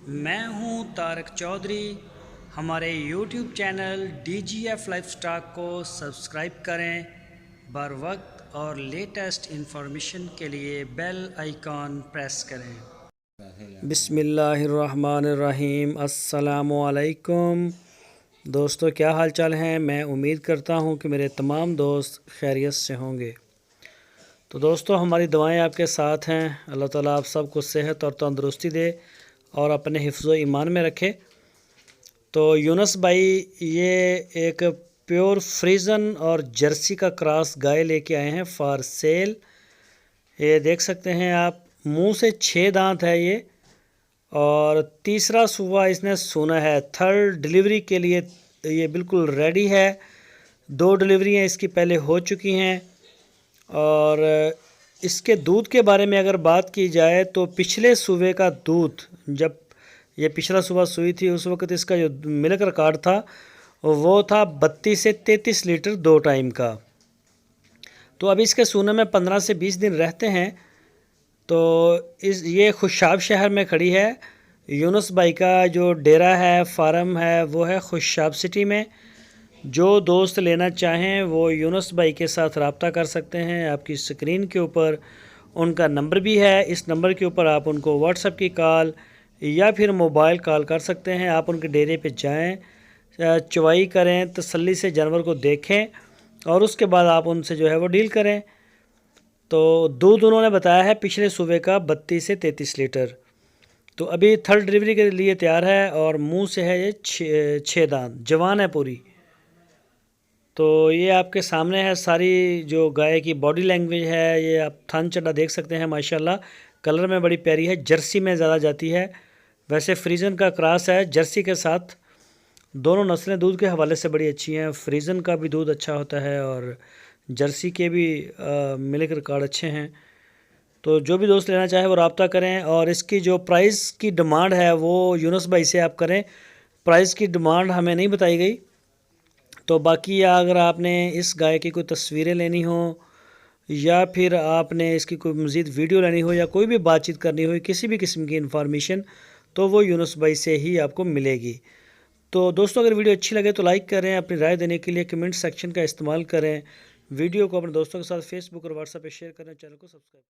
मैं हूं तारक चौधरी। हमारे YouTube चैनल DGF लाइफस्टाइल को सब्सक्राइब करें। बर वक्त और लेटेस्ट इंफॉर्मेशन के लिए बेल आइकॉन प्रेस करें। बिस्मिल्लाहिर्रहमानिर्रहीम। अस्सलामुअलैकुम दोस्तों, क्या हाल चाल हैं। मैं उम्मीद करता हूं कि मेरे तमाम दोस्त खैरियत से होंगे। तो दोस्तों, हमारी दुआएं आपके साथ हैं। अल्लाह ताला आप सबको सेहत और तंदुरुस्ती दे और अपने हिफ्ज़ ईमान में रखे। तो यूनुस भाई ये एक प्योर फ्रीजन और जर्सी का क्रॉस गाय लेके आए हैं फॉर सेल। ये देख सकते हैं आप, मुंह से 6 दांत है ये और तीसरा सूबा इसने सुना है। थर्ड डिलीवरी के लिए ये बिल्कुल रेडी है। 2 डिलीवरियाँ इसकी पहले हो चुकी हैं। और इसके दूध के बारे में अगर बात की जाए तो पिछले सूबे का दूध, जब ये पिछला सूबा सुई थी उस वक्त इसका जो मिल्क रिकॉर्ड था वो था 32 से 33 लीटर 2 टाइम का। तो अभी इसके सूने में 15 से 20 दिन रहते हैं। तो ये खुशाब शहर में खड़ी है। यूनुस भाई का जो डेरा है, फार्म है, वो है खुशाब सिटी में। जो दोस्त लेना चाहें वो यूनुस भाई के साथ रब्ता कर सकते हैं। आपकी स्क्रीन के ऊपर उनका नंबर भी है। इस नंबर के ऊपर आप उनको व्हाट्सएप की कॉल या फिर मोबाइल कॉल कर सकते हैं। आप उनके डेरे पे जाएं, चवाई करें, तसल्ली से जानवर को देखें और उसके बाद आप उनसे जो है वो डील करें। तो दूध उन्होंने बताया है पिछले सूबे का 32 से 33 लीटर। तो अभी थर्ड डिलीवरी के लिए तैयार है और मुंह से है ये 6 दांत, जवान है पूरी। तो ये आपके सामने है सारी जो गाय की बॉडी लैंग्वेज है। ये आप थन चड्डा देख सकते हैं, माशाल्लाह कलर में बड़ी प्यारी है। जर्सी में ज़्यादा जाती है, वैसे फ्रीजन का क्रॉस है जर्सी के साथ। दोनों नस्लें दूध के हवाले से बड़ी अच्छी हैं। फ्रीजन का भी दूध अच्छा होता है और जर्सी के भी मिल्क रिकॉर्ड अच्छे हैं। तो जो भी दोस्त लेना चाहे वो रब्ता करें। और इसकी जो प्राइस की डिमांड है वो यूनुस भाई से आप करें। प्राइस की डिमांड हमें नहीं बताई गई। तो बाकी अगर आपने इस गाय की कोई तस्वीरें लेनी हो या फिर आपने इसकी कोई मज़ीद वीडियो लेनी हो या कोई भी बातचीत करनी हो, किसी भी किस्म की इंफॉर्मेशन, तो वो यूनुस भाई से ही आपको मिलेगी। तो दोस्तों, अगर वीडियो अच्छी लगे तो लाइक करें। अपनी राय देने के लिए कमेंट सेक्शन का इस्तेमाल करें। वीडियो को अपने दोस्तों के साथ फेसबुक और व्हाट्सएप पे शेयर करें। चैनल को सब्सक्राइब